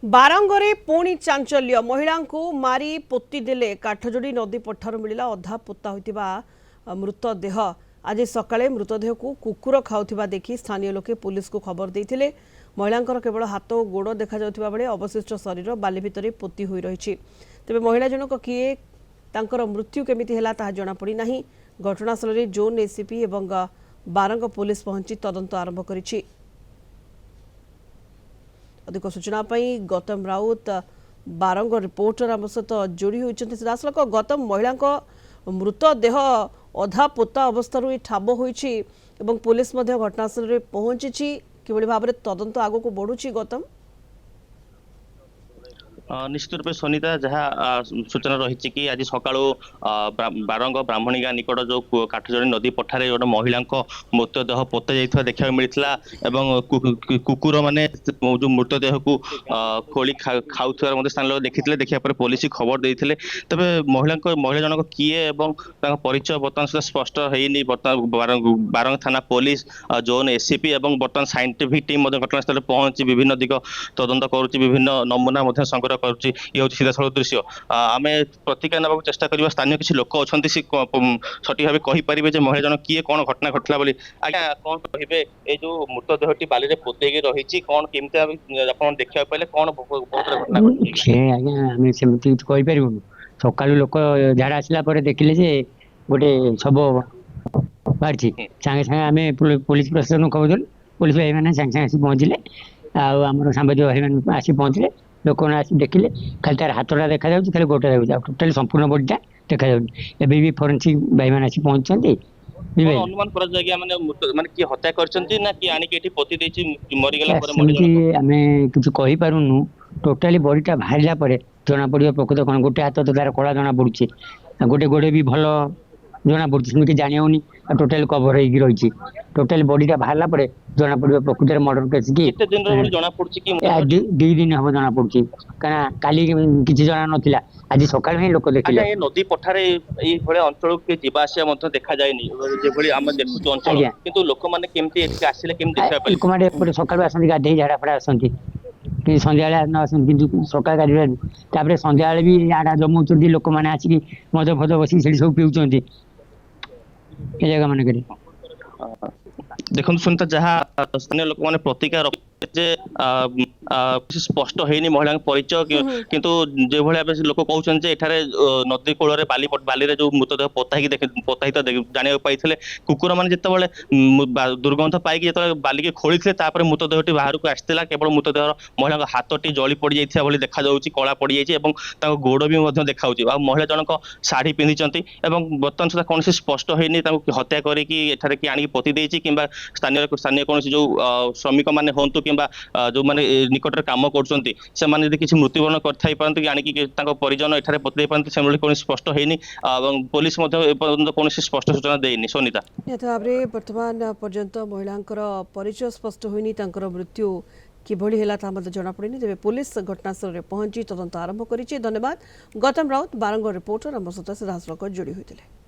बारंगरे पुणी चांचल्य महिला को मारी पोती देले काठजोड़ी नदी पठार मिला अधा पोता होता मृतदेह। आज सकाळे मृतदेह को कुकुर खाऊथिबा देखि स्थानीय लोके पुलिस को खबर देइथिले। महिलांकर केवल हाथ और गोड़ देखा जाउथिबा बेले अवशिष्ट शरीर बाली भितरे पोती होई रहिछि। तेबे महिला जनक किए तांकर मृत्यु केमिति हेला ताहा जणा पड़ी नाही। घटनास्थल रे जोन एसीपी एवं बारंग पुलिस पहुंची तदंत आरंभ करिछि। अधिक सूचना गौतम राउत बारंग रिपोर्टर आम सहित जोड़ी होती सीधासलख। गौतम महिला मृतदेह अधा पोता अवस्था ठाब होती पुलिस घटनास्थल में पहुंची कि भाव में तदंत आग को बढ़ुची। गौतम निश्चित रूप सुनीता जहाँ सूचना रही कि आज सका बारंग ब्राह्मणी गाँ निकट जो काठजोड़ी नदी पठारे गोटे महिला मृतदेह पोता जाइथिबा देखा मिलता एवं कुकुर माने जो मृतदेह को खोली खाऊथिबार स्थानीय लोक देखिथिले। देखिया पर पुलिस खबर देइथिले। तबे महिला जनक किए एवं परिचय बर्तमान सुधा स्पष्ट हैनी। बर्तमान बारंग थाना पुलिस जोन एसीपी एवं बर्तमान साइंटिफिक टीम घटनास्थल पहुंची विभिन्न दिग तदंत करुच्ची, विभिन्न नमूना संग्रह करुच्ची। ये हूँ सीधासल दृश्य। आम प्रतिक्रिया ना चेष्टा करवा। स्थानीय किसी लोक अच्छा सठिक भाव कहींपारे महिला जन किए कौन घटना घटला बोली। आज्ञा कौन कहे ये जो मृतदेहटी बाली में पोतेगी रही कौन केमती आप देखा पाइले कौन घटना आज्ञा सेमती कहीपर सका लोक झाड़ा आसला देखिले जे गोटे शव बाहरी सागे सागे आम पुलिस प्रशासन खबर देलु। पुलिस भाई मैंने सागे सागे आसी पहुँचले। आम सांबादिक भाई मैंने आसी पहुँचले। लोक आसी देखिले खाली तार हाथटा देखा जाऊँ, खाली गोटा देखा टोटाल संपूर्ण बॉडीटा देखा जाऊँ। एबी भी फोरेंसिक भाई मैंने आसी पहुँचते। अनुमान माने कि हत्या करछंती ना कि आनी के एठी पोती देछि मरि गेला पर आमे किछ कहि पारुनु। टोटाली बॉडीटा बाहरिला परे जना पड़ियो प्रकृत कोन गोटे हाथ तो तार कला जना पड़ुछि, गोटे गोड़े भी भलो जना पड़ुछि। सेमति जानि होनी टोटाली कवर होई रहिछि। टोटाली बॉडीटा बाहरला परे जना पड़ियो प्रकृत मर्डर केस कि केते दिन रो जना पड़ुछि कि 2 दिन हबो जना पड़ुछि। काना काली किछि जना नथिला, आज सकाळ में लोक देखिले। ए नदी पठारे एई भले अंचल के जीवा आसिया मध्ये देखा जायनी जे भली हम देखुछु अंचल, किंतु लोक माने केमति एठी आसिले केमति देखा पाइले। लोक माने एपटे सकाळ आसंती गाधेई झाड़ा फड़ा आसंती कि संध्या न आसंती, किंतु सकाळ गाधेई तापरे संध्या भी आडा जमुचंती। लोक माने आसी मद फद बसी सेठी सब पिउचंती ए जगह माने करी। देखो सुनता जहाँ स्थानीय लोक मैंने प्रतिक्रिया जे स्पष्ट है महिला परिचय किंतु जो भाई लोक कहते एठारे नदी कूल बाली जो मृतदेह पोताहित जाना पाई कुकुर मैंने जिते दुर्गंध पाई जो बाली खोली थे मृतदेहटी बाहर को आसाला। केवल मृतदेह महिला हाथटी जली पड़ जाता देखा कला पड़ जाए गोड़ भी देखा महिला जनक शाढ़ी पिंधि बर्तमान सुधा कौन स्पष्ट है हत्या करी आनी पोती देती कि स्थानीय कौन जो श्रमिक मैंने हूँ कि जो मैंने निकट में कम कर किसी मृत्युवरण कर आनिकी परिजन एठारे पोती पारती से कौन स्पष्ट है। पुलिस कौन स्पष्ट सूचना देनी। सोनिता भाव में वर्तमान पर्यंत महिला परिचय स्पष्ट होनी, मृत्यु किभली हेला ता मते जणा पड़ेनी। तेबे पुलिस घटनास्थल में पहुंची तदंत आरंभ करिछि। धन्यवाद गौतम राउत बारंग रिपोर्टर आम सहित सीधासलख जोड़ी होइतिले।